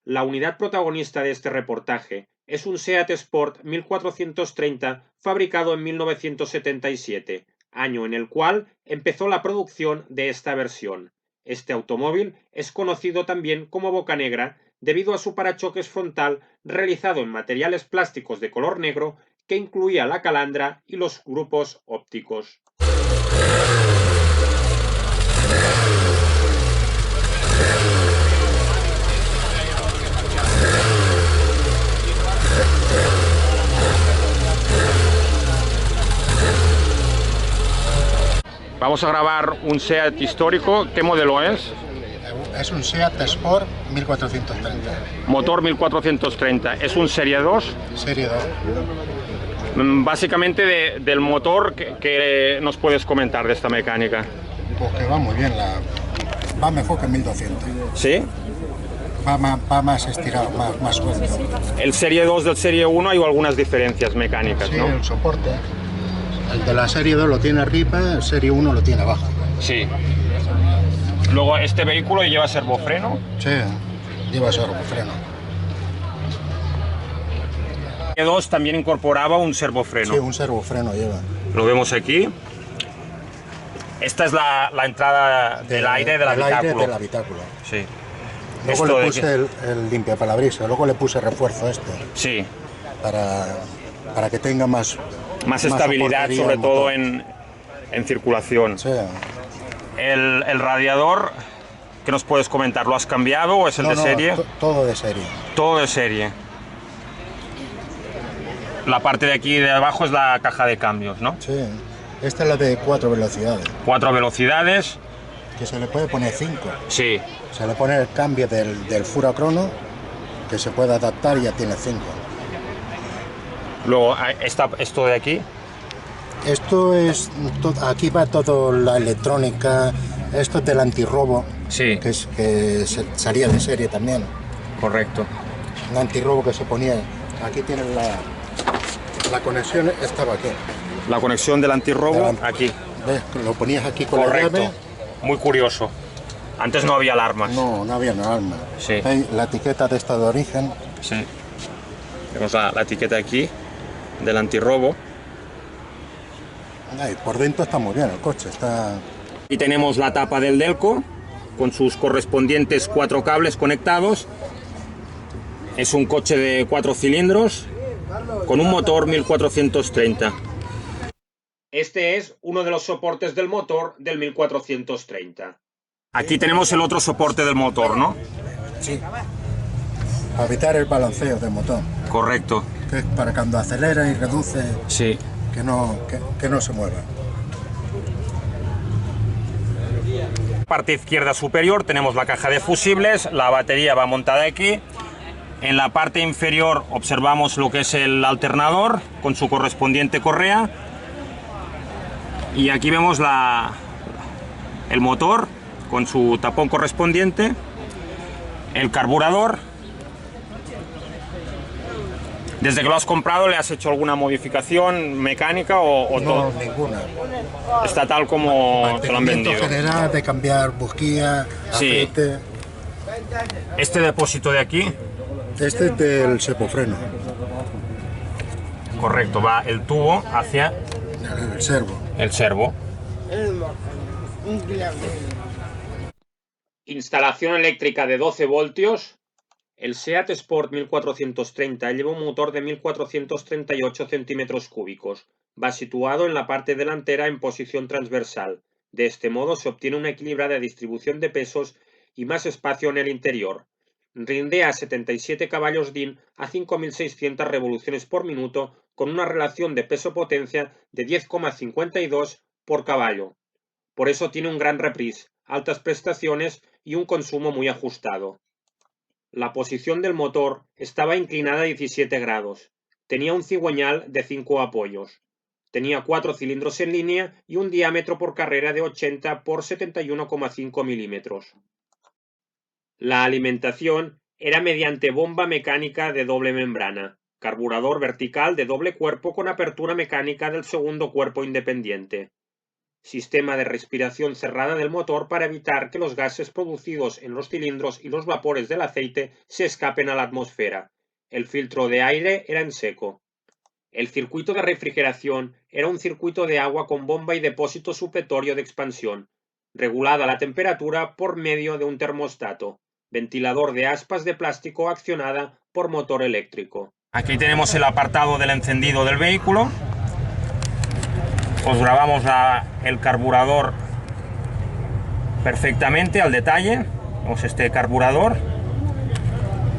La unidad protagonista de este reportaje es un SEAT Sport 1430 fabricado en 1977, año en el cual empezó la producción de esta versión. Este automóvil es conocido también como Bocanegra debido a su parachoques frontal realizado en materiales plásticos de color negro que incluía la calandra y los grupos ópticos. Vamos a grabar un SEAT histórico. ¿Qué modelo es? Es un SEAT Sport 1430. Motor 1430. ¿Es un Serie 2? Serie 2. Básicamente del motor, ¿qué nos puedes comentar de esta mecánica? Pues que va muy bien, va mejor que 1200. ¿Sí? Va más estirado, más suelto. El Serie 2 del Serie 1 hay algunas diferencias mecánicas, sí, ¿no? El soporte. El de la Serie 2 lo tiene arriba, el Serie 1 lo tiene abajo. Sí. Luego, ¿este vehículo lleva servofreno? Sí, lleva servofreno. El Serie 2 también incorporaba un servofreno. Sí, un servofreno lleva. Lo vemos aquí. Esta es la entrada del aire del habitáculo. Sí. Luego le puse el limpiaparabrisas, luego le puse refuerzo Sí. Para que tenga más estabilidad, sobre todo en circulación. Sí. El radiador, ¿qué nos puedes comentar? ¿Lo has cambiado o es el de serie? Todo de serie. Todo de serie. La parte de aquí de abajo es la caja de cambios, ¿no? Sí. Esta es la de 4 velocidades. 4 velocidades. Que se le puede poner 5. Sí. Se le pone el cambio del furacrono, que se puede adaptar y ya tiene 5. Luego, esto de aquí. Esto es, aquí va toda la electrónica, esto es del antirrobo, Sí. que salía de serie también. Correcto. Un antirrobo que se ponía, aquí tienen la conexión, estaba aquí. La conexión del antirrobo, aquí. ¿Ves? Lo ponías aquí con Correcto. la llave. Muy curioso. Antes no había alarmas. No había alarma. Sí. ¿Veis? La etiqueta de esta de origen. Sí. Tenemos la etiqueta aquí del antirrobo. Ay, por dentro está muy bien el coche, Y tenemos la tapa del Delco con sus correspondientes 4 cables conectados. Es un coche de 4 cilindros con un motor 1430. Este es uno de los soportes del motor del 1430. Aquí tenemos el otro soporte del motor, ¿no? Sí. Para evitar el balanceo del motor. Correcto. Que es para cuando acelera y reduce. Sí. Que no se mueva. Parte izquierda superior tenemos la caja de fusibles, la batería va montada aquí. En la parte inferior observamos lo que es el alternador con su correspondiente correa. Y aquí vemos el motor con su tapón correspondiente, el carburador. ¿Desde que lo has comprado le has hecho alguna modificación mecánica o no, todo? No, ninguna. Está tal como te lo han vendido. General de cambiar bujía, Sí. aceite. Este depósito de aquí. Este es del servofreno. Correcto, va el tubo hacia El servo. el servo. Instalación eléctrica de 12 voltios. El SEAT Sport 1430 lleva un motor de 1438 centímetros cúbicos. Va situado en la parte delantera en posición transversal. De este modo se obtiene una equilibrada distribución de pesos y más espacio en el interior. Rinde a 77 caballos DIN a 5.600 revoluciones por minuto con una relación de peso-potencia de 10,52 por caballo. Por eso tiene un gran reprise, altas prestaciones y un consumo muy ajustado. La posición del motor estaba inclinada a 17 grados. Tenía un cigüeñal de 5 apoyos. Tenía 4 cilindros en línea y un diámetro por carrera de 80 por 71,5 milímetros. La alimentación era mediante bomba mecánica de doble membrana, carburador vertical de doble cuerpo con apertura mecánica del segundo cuerpo independiente. sistema de respiración cerrada del motor para evitar que los gases producidos en los cilindros y los vapores del aceite se escapen a la atmósfera. El filtro de aire era en seco. El circuito de refrigeración era un circuito de agua con bomba y depósito supletorio de expansión, regulada la temperatura por medio de un termostato, ventilador de aspas de plástico accionada por motor eléctrico. Aquí tenemos el apartado del encendido del vehículo. Os grabamos el carburador perfectamente al detalle. Vemos este carburador.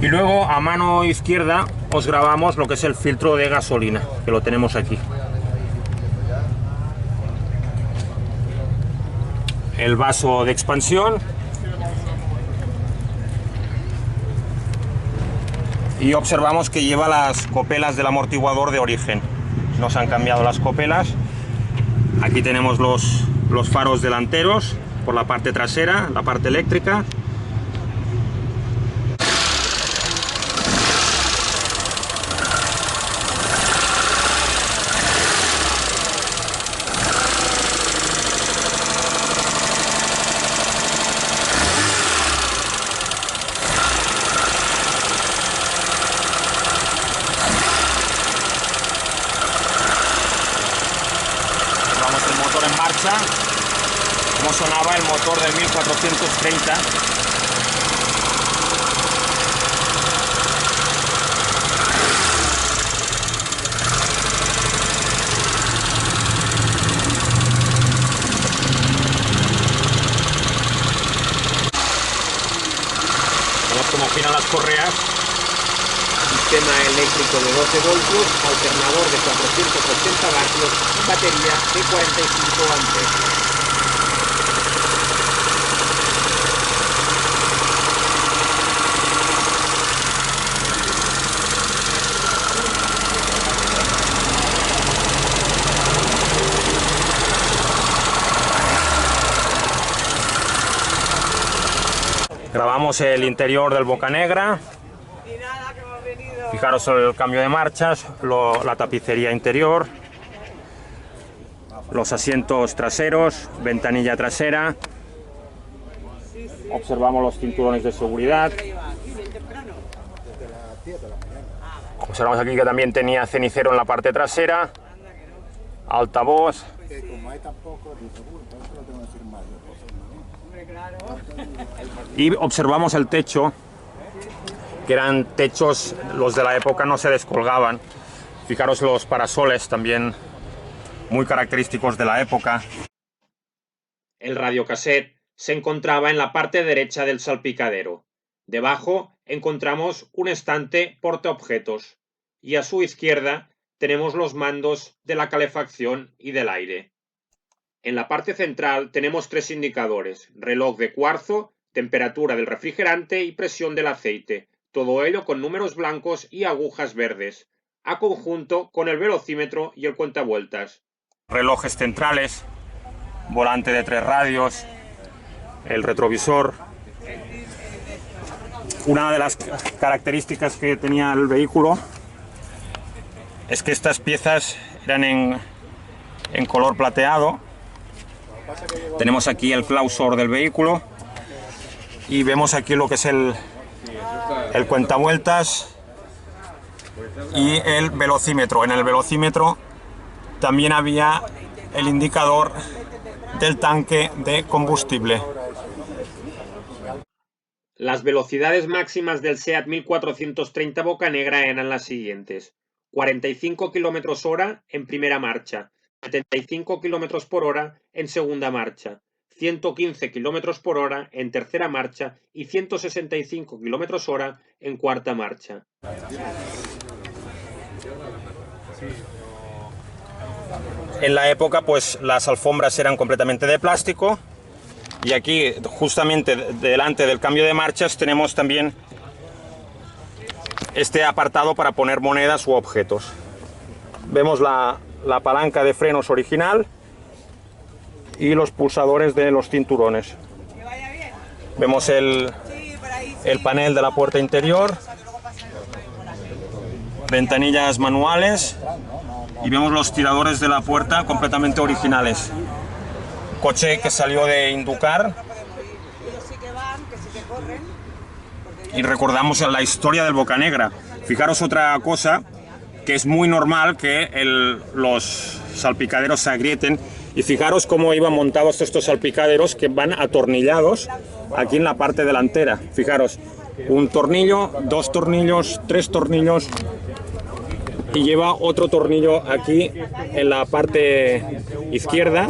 Y luego a mano izquierda os grabamos lo que es el filtro de gasolina, que lo tenemos aquí. El vaso de expansión. Y observamos que lleva las copelas del amortiguador de origen. Nos han cambiado las copelas. Aquí tenemos los faros delanteros por la parte trasera, la parte eléctrica. Como sonaba el motor del 1430. Vemos cómo giran las correas. Sistema eléctrico de 12 voltios, alternador de 480 vatios y batería de 45 amperes. Grabamos el interior del Bocanegra. Fijaros el cambio de marchas, la tapicería interior, los asientos traseros, ventanilla trasera. Observamos los cinturones de seguridad. Observamos aquí que también tenía cenicero en la parte trasera, altavoz. Y observamos el techo, que eran techos, los de la época no se descolgaban. Fijaros los parasoles también muy característicos de la época. El radiocassette se encontraba en la parte derecha del salpicadero. Debajo encontramos un estante portaobjetos y a su izquierda tenemos los mandos de la calefacción y del aire. En la parte central tenemos tres indicadores: reloj de cuarzo, temperatura del refrigerante y presión del aceite. Todo ello con números blancos y agujas verdes, a conjunto con el velocímetro y el cuentavueltas. Relojes centrales, volante de 3 radios, el retrovisor. Una de las características que tenía el vehículo es que estas piezas eran en color plateado. Tenemos aquí el clausor del vehículo y vemos aquí lo que es el cuentavueltas y el velocímetro. En el velocímetro también había el indicador del tanque de combustible. Las velocidades máximas del SEAT 1430 Bocanegra eran las siguientes: 45 km/h en primera marcha, 75 km/h en segunda marcha, 115 km/h en tercera marcha y 165 km/h en cuarta marcha. En la época, pues las alfombras eran completamente de plástico, y aquí, justamente delante del cambio de marchas, tenemos también este apartado para poner monedas u objetos. Vemos la palanca de frenos original y los pulsadores de los cinturones. Vemos el panel de la puerta interior, ventanillas manuales, y vemos los tiradores de la puerta completamente originales. Coche que salió de Inducar. Y recordamos la historia del Bocanegra. Fijaros otra cosa, que es muy normal que los salpicaderos se agrieten. Y fijaros cómo iban montados estos salpicaderos que van atornillados aquí en la parte delantera. Fijaros, un tornillo, dos tornillos, tres tornillos y lleva otro tornillo aquí en la parte izquierda.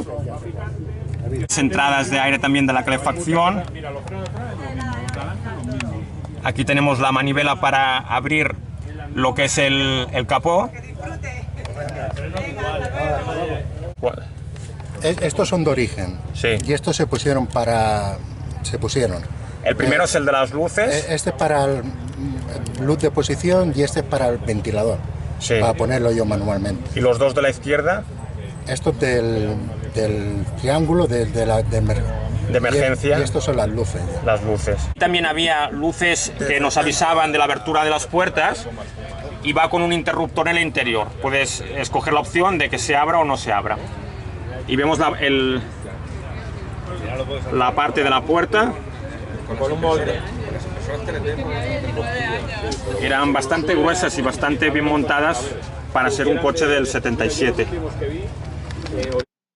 Las entradas de aire también de la calefacción. Aquí tenemos la manivela para abrir lo que es el capó. Estos son de origen. Sí. Y estos se pusieron. El primero es el de las luces. Este es para el luz de posición y este es para el ventilador. Sí. Para ponerlo yo manualmente. ¿Y los dos de la izquierda? Estos del triángulo de emergencia. Y estos son las luces. Las luces. También había luces que nos avisaban de la abertura de las puertas y va con un interruptor en el interior. Puedes escoger la opción de que se abra o no se abra. Y vemos la parte de la puerta. Eran bastante gruesas y bastante bien montadas para ser un coche del 77.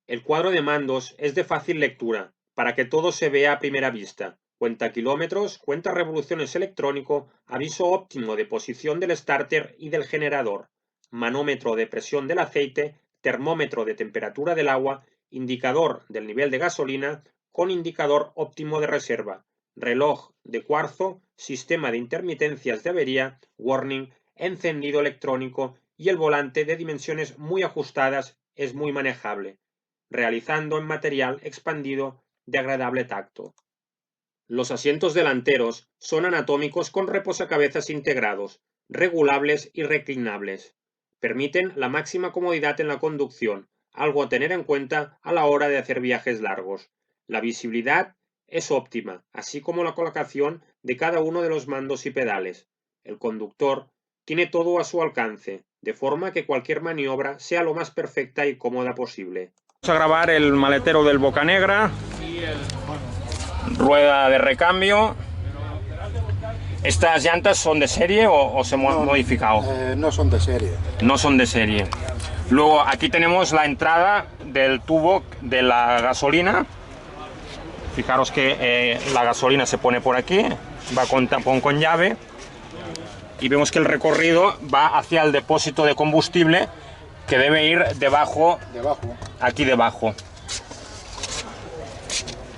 El cuadro de mandos es de fácil lectura, para que todo se vea a primera vista. Cuenta kilómetros, cuenta revoluciones electrónico, aviso óptimo de posición del starter y del generador, manómetro de presión del aceite, termómetro de temperatura del agua, indicador del nivel de gasolina con indicador óptimo de reserva, reloj de cuarzo, sistema de intermitencias de avería, warning, encendido electrónico y el volante de dimensiones muy ajustadas es muy manejable, realizando en material expandido de agradable tacto. Los asientos delanteros son anatómicos con reposacabezas integrados, regulables y reclinables. Permiten la máxima comodidad en la conducción, algo a tener en cuenta a la hora de hacer viajes largos. La visibilidad es óptima, así como la colocación de cada uno de los mandos y pedales. El conductor tiene todo a su alcance, de forma que cualquier maniobra sea lo más perfecta y cómoda posible. Vamos a grabar el maletero del Bocanegra. Rueda de recambio. ¿Estas llantas son de serie o se han modificado? No son de serie. No son de serie. Luego aquí tenemos la entrada del tubo de la gasolina. Fijaros que la gasolina se pone por aquí, va con tapón con llave y vemos que el recorrido va hacia el depósito de combustible que debe ir debajo. Aquí debajo.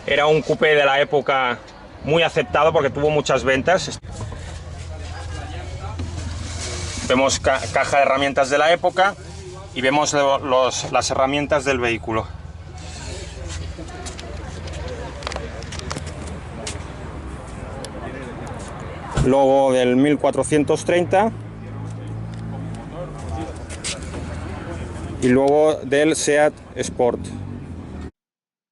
Era un coupé de la época muy aceptado porque tuvo muchas ventas. Vemos caja de herramientas de la época y vemos las herramientas del vehículo. Logo del 1430 y luego del SEAT Sport.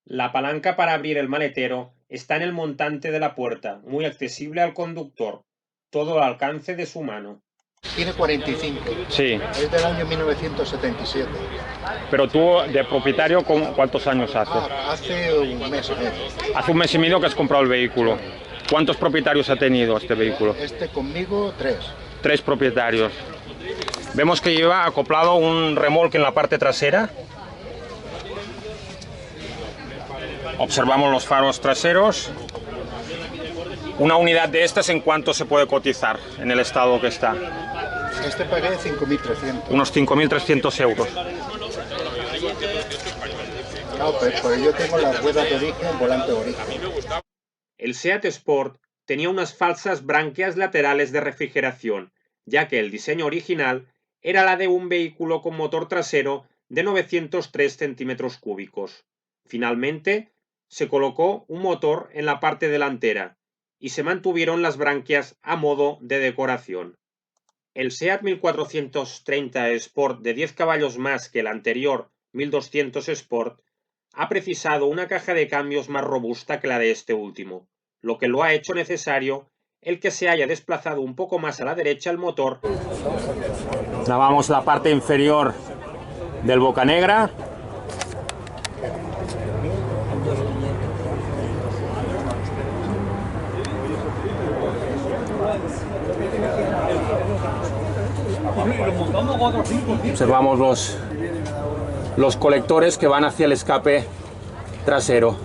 La palanca para abrir el maletero está en el montante de la puerta, muy accesible al conductor, todo al alcance de su mano. Tiene 45. Sí. Es del año 1977. Pero tú, de propietario, ¿cuántos años hace? Hace un mes y medio. Hace un mes y medio que has comprado el vehículo. ¿Cuántos propietarios ha tenido este vehículo? Conmigo, 3. 3 propietarios. Vemos que lleva acoplado un remolque en la parte trasera. Observamos los faros traseros. Una unidad de estas, ¿en cuánto se puede cotizar en el estado que está? Pagué 5.300. Unos 5.300 euros. No, pues yo tengo las ruedas de origen, volante de origen. El SEAT Sport tenía unas falsas branquias laterales de refrigeración, ya que el diseño original era la de un vehículo con motor trasero de 903 centímetros cúbicos. Finalmente, se colocó un motor en la parte delantera y se mantuvieron las branquias a modo de decoración. El SEAT 1430 Sport de 10 caballos más que el anterior 1200 Sport ha precisado una caja de cambios más robusta que la de este último, lo que lo ha hecho necesario el que se haya desplazado un poco más a la derecha el motor. Grabamos la parte inferior del Bocanegra. Observamos los colectores que van hacia el escape trasero.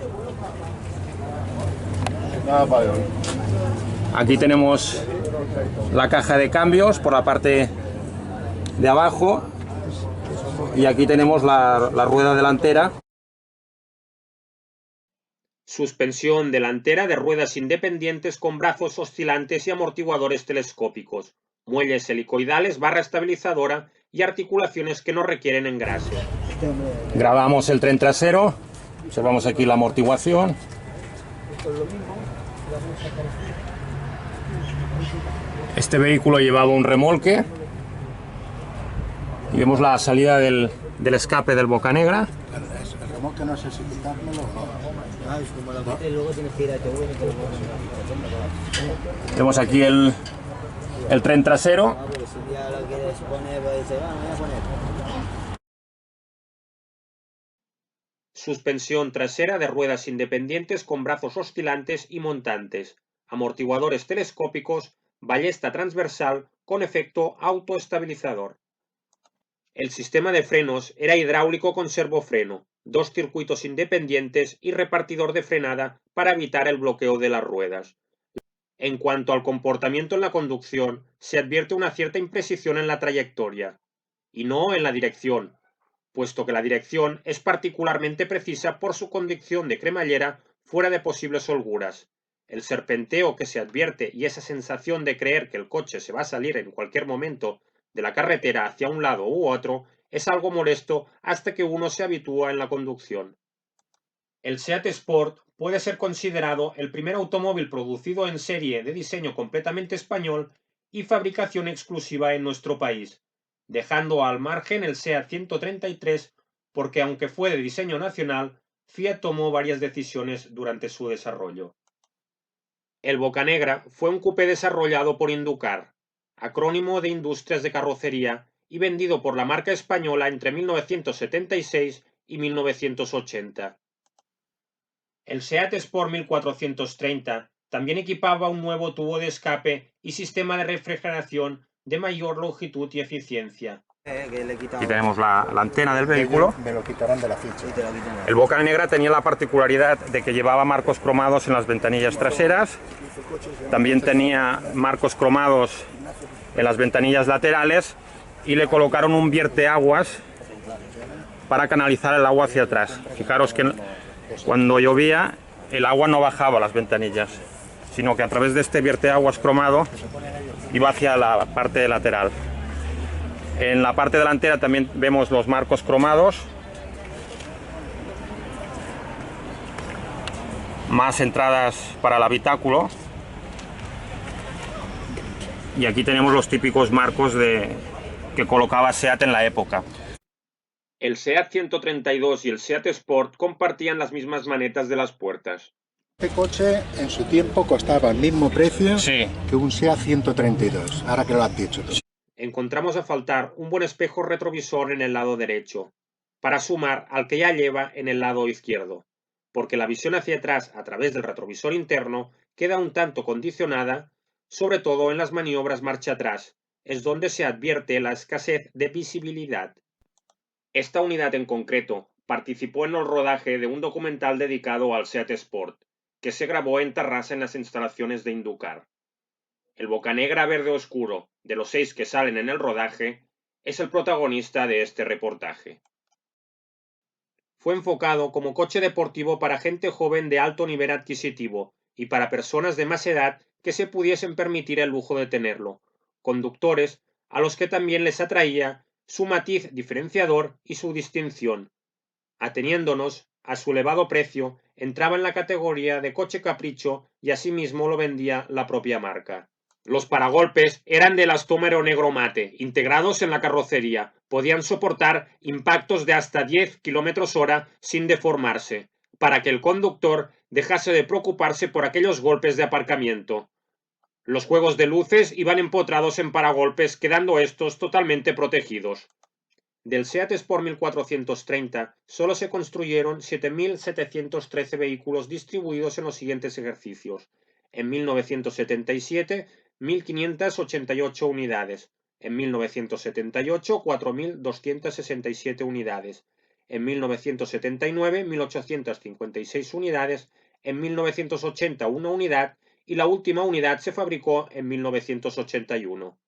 Aquí tenemos la caja de cambios por la parte de abajo y aquí tenemos la rueda delantera. Suspensión delantera de ruedas independientes con brazos oscilantes y amortiguadores telescópicos, muelles helicoidales, barra estabilizadora y articulaciones que no requieren engrase. Grabamos el tren trasero, observamos aquí la amortiguación. Este vehículo llevaba un remolque y vemos la salida del escape del Bocanegra. El remolque no sé si quitármelo o no. Vemos aquí el tren trasero. Suspensión trasera de ruedas independientes con brazos oscilantes y montantes, amortiguadores telescópicos, ballesta transversal con efecto autoestabilizador. El sistema de frenos era hidráulico con servofreno, 2 circuitos independientes y repartidor de frenada para evitar el bloqueo de las ruedas. En cuanto al comportamiento en la conducción, se advierte una cierta imprecisión en la trayectoria, y no en la dirección, puesto que la dirección es particularmente precisa por su condición de cremallera fuera de posibles holguras. El serpenteo que se advierte y esa sensación de creer que el coche se va a salir en cualquier momento de la carretera hacia un lado u otro es algo molesto hasta que uno se habitúa en la conducción. El Seat Sport puede ser considerado el primer automóvil producido en serie de diseño completamente español y fabricación exclusiva en nuestro país, dejando al margen el Seat 133 porque aunque fue de diseño nacional, Fiat tomó varias decisiones durante su desarrollo. El Bocanegra fue un coupé desarrollado por Inducar, acrónimo de Industrias de Carrocería, y vendido por la marca española entre 1976 y 1980. El Seat Sport 1430 también equipaba un nuevo tubo de escape y sistema de refrigeración de mayor longitud y eficiencia. Aquí tenemos la antena del vehículo. Me lo quitarán de la ficha. El Bocanegra tenía la particularidad de que llevaba marcos cromados en las ventanillas traseras. También tenía marcos cromados en las ventanillas laterales y le colocaron un vierteaguas para canalizar el agua hacia atrás. Fijaros que cuando llovía el agua no bajaba a las ventanillas, sino que a través de este vierteaguas cromado iba hacia la parte lateral. En la parte delantera también vemos los marcos cromados, más entradas para el habitáculo, y aquí tenemos los típicos marcos que colocaba Seat en la época. El Seat 132 y el Seat Sport compartían las mismas manetas de las puertas. Este coche en su tiempo costaba el mismo precio que un Seat 132, ahora que lo has dicho tú. Encontramos a faltar un buen espejo retrovisor en el lado derecho, para sumar al que ya lleva en el lado izquierdo, porque la visión hacia atrás a través del retrovisor interno queda un tanto condicionada, sobre todo en las maniobras marcha atrás, es donde se advierte la escasez de visibilidad. Esta unidad en concreto participó en el rodaje de un documental dedicado al Seat Sport, que se grabó en Tarrasa en las instalaciones de Inducar. El Bocanegra verde oscuro, de los 6 que salen en el rodaje, es el protagonista de este reportaje. Fue enfocado como coche deportivo para gente joven de alto nivel adquisitivo y para personas de más edad que se pudiesen permitir el lujo de tenerlo, conductores a los que también les atraía su matiz diferenciador y su distinción. Ateniéndonos a su elevado precio, entraba en la categoría de coche capricho y asimismo lo vendía la propia marca. Los paragolpes eran de elastómero negro mate, integrados en la carrocería. Podían soportar impactos de hasta 10 km/h sin deformarse, para que el conductor dejase de preocuparse por aquellos golpes de aparcamiento. Los juegos de luces iban empotrados en paragolpes, quedando estos totalmente protegidos. Del Seat Sport 1430 solo se construyeron 7.713 vehículos distribuidos en los siguientes ejercicios: en 1977 1.588 unidades. En 1978, 4.267 unidades. En 1979, 1.856 unidades. En 1980, una unidad. Y la última unidad se fabricó en 1981.